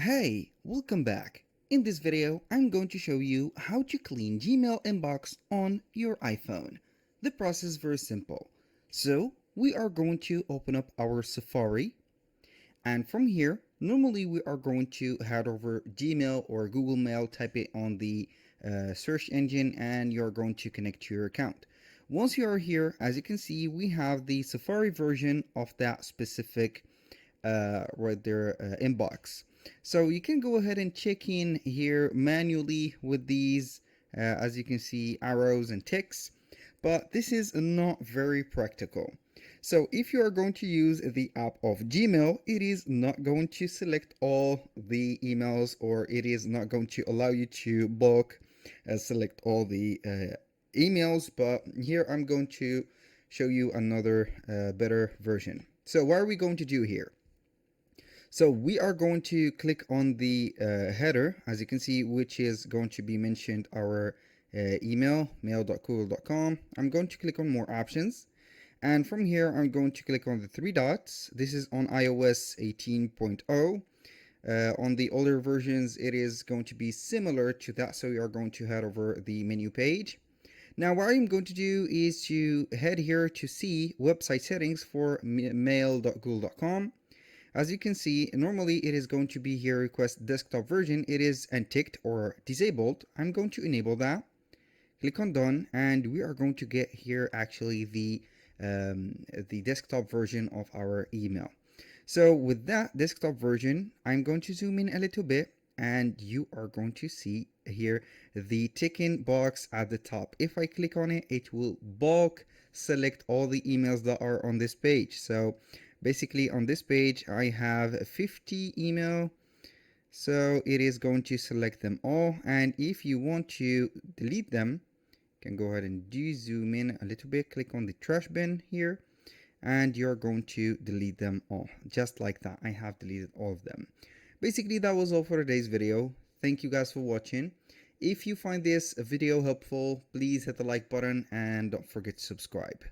Hey, welcome back. In this video, I'm going to show you how to clean Gmail inbox on your iPhone. The process is very simple. So, we are going to open up our Safari, and from here, normally we are going to head over Gmail or Google Mail, type it on the search engine, and you're going to connect to your account. Once you are here, as you can see, we have the Safari version of that specific right there inbox. So you can go ahead and check in here manually with these, as you can see, arrows and ticks, but this is not very practical. So if you are going to use the app of Gmail, it is not going to select all the emails, or it is not going to allow you to bulk select all the emails. But here I'm going to show you another better version. So what are we going to do here? So we are going to click on the header, as you can see, which is going to be mentioned our email, mail.google.com. I'm going to click on more options. And from here, I'm going to click on the three dots. This is on iOS 18.0. On the older versions, it is going to be similar to that. So we are going to head over the menu page. Now, what I'm going to do is to head here to see website settings for mail.google.com. As you can see, normally it is going to be here request desktop version. It is unticked or disabled. I'm going to enable that. Click on done, and we are going to get here actually the desktop version of our email. So with that desktop version, I'm going to zoom in a little bit, and you are going to see here the ticking box at the top. If I click on it, it will bulk select all the emails that are on this page. So basically on this page, I have 50 email. So it is going to select them all. And if you want to delete them, you can go ahead and zoom in a little bit, click on the trash bin here, and you're going to delete them all. Just like that, I have deleted all of them. Basically, that was all for today's video. Thank you guys for watching. If you find this video helpful, please hit the like button and don't forget to subscribe.